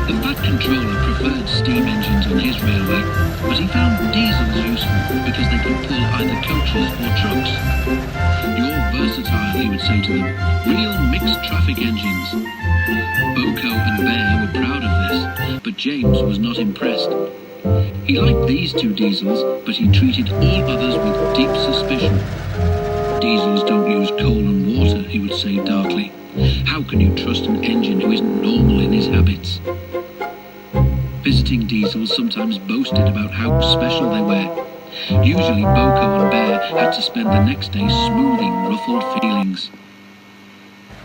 The Fat Controller preferred steam engines on his railway, but he found diesels useful because they could pull either coaches or trucks. "You're versatile," he would say to them. "Real mixed traffic engines." Boko and Bear were proud of this, but James was not impressed. He liked these two diesels, but he treated all others with deep suspicion. "Diesels don't use coal and water," he would say darkly. "How can you trust an engine who isn't normal in his habits?" Visiting diesels sometimes boasted about how special they were. Usually Boko and Bear had to spend the next day smoothing ruffled feelings.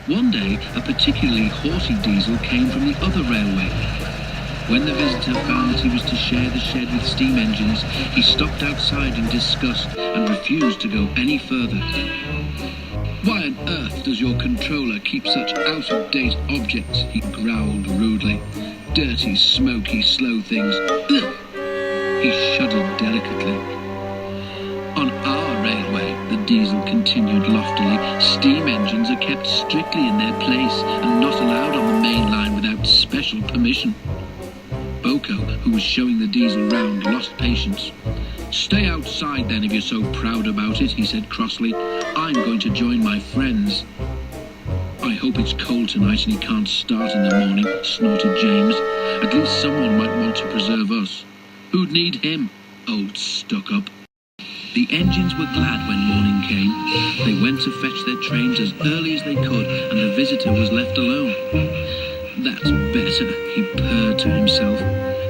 One day, a particularly haughty diesel came from the other railway. When the visitor found that he was to share the shed with steam engines, he stopped outside in disgust and refused to go any further. "Why on earth does your controller keep such out-of-date objects?" he growled rudely. "Dirty, smoky, slow things. Ugh!" He shuddered delicately. "On our railway," the diesel continued loftily, "steam engines are kept strictly in their place and not allowed on the main line without special permission." Boko, who was showing the diesel round, lost patience. "Stay outside then if you're so proud about it," he said crossly. "I'm going to join my friends." "I hope it's cold tonight and he can't start in the morning," snorted James. "At least someone might want to preserve us." "Who'd need him? Old stuck-up." The engines were glad when morning came. They went to fetch their trains as early as they could, and the visitor was left alone. "That's better," he purred to himself.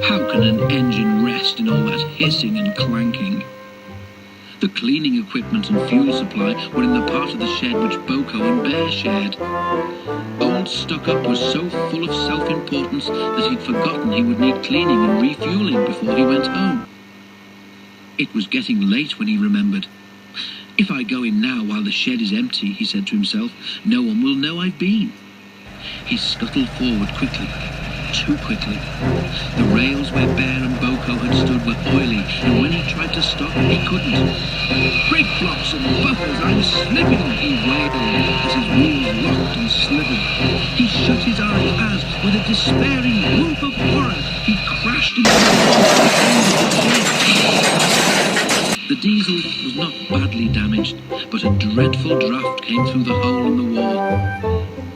"How can an engine rest in all that hissing and clanking?" The cleaning equipment and fuel supply were in the part of the shed which Boko and Bear shared. Old Stuck-Up was so full of self-importance that he'd forgotten he would need cleaning and refueling before he went home. It was getting late when he remembered. "If I go in now while the shed is empty," he said to himself, "no one will know I've been." He scuttled forward quickly. Too quickly. The rails where Bear and Boko had stood were oily, and when he tried to stop, he couldn't. "Brake blocks and buffers, I'm slipping," he wailed as his wheels rocked and slithered. He shut his eyes as, with a despairing whoop of horror, he crashed into the diesel was not badly damaged, but a dreadful draft came through the hole in the wall.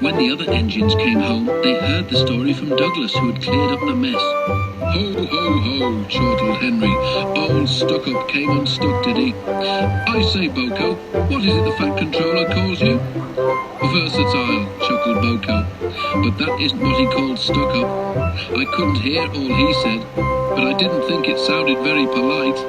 When the other engines came home, they heard the story from Douglas, who had cleared up the mess. "Ho, ho, ho," chortled Henry. "Old Stuck-Up came unstuck, did he? I say, Boko, what is it the Fat Controller calls you?" "Versatile," chuckled Boko. "But that isn't what he called Stuck-Up. I couldn't hear all he said, but I didn't think it sounded very polite."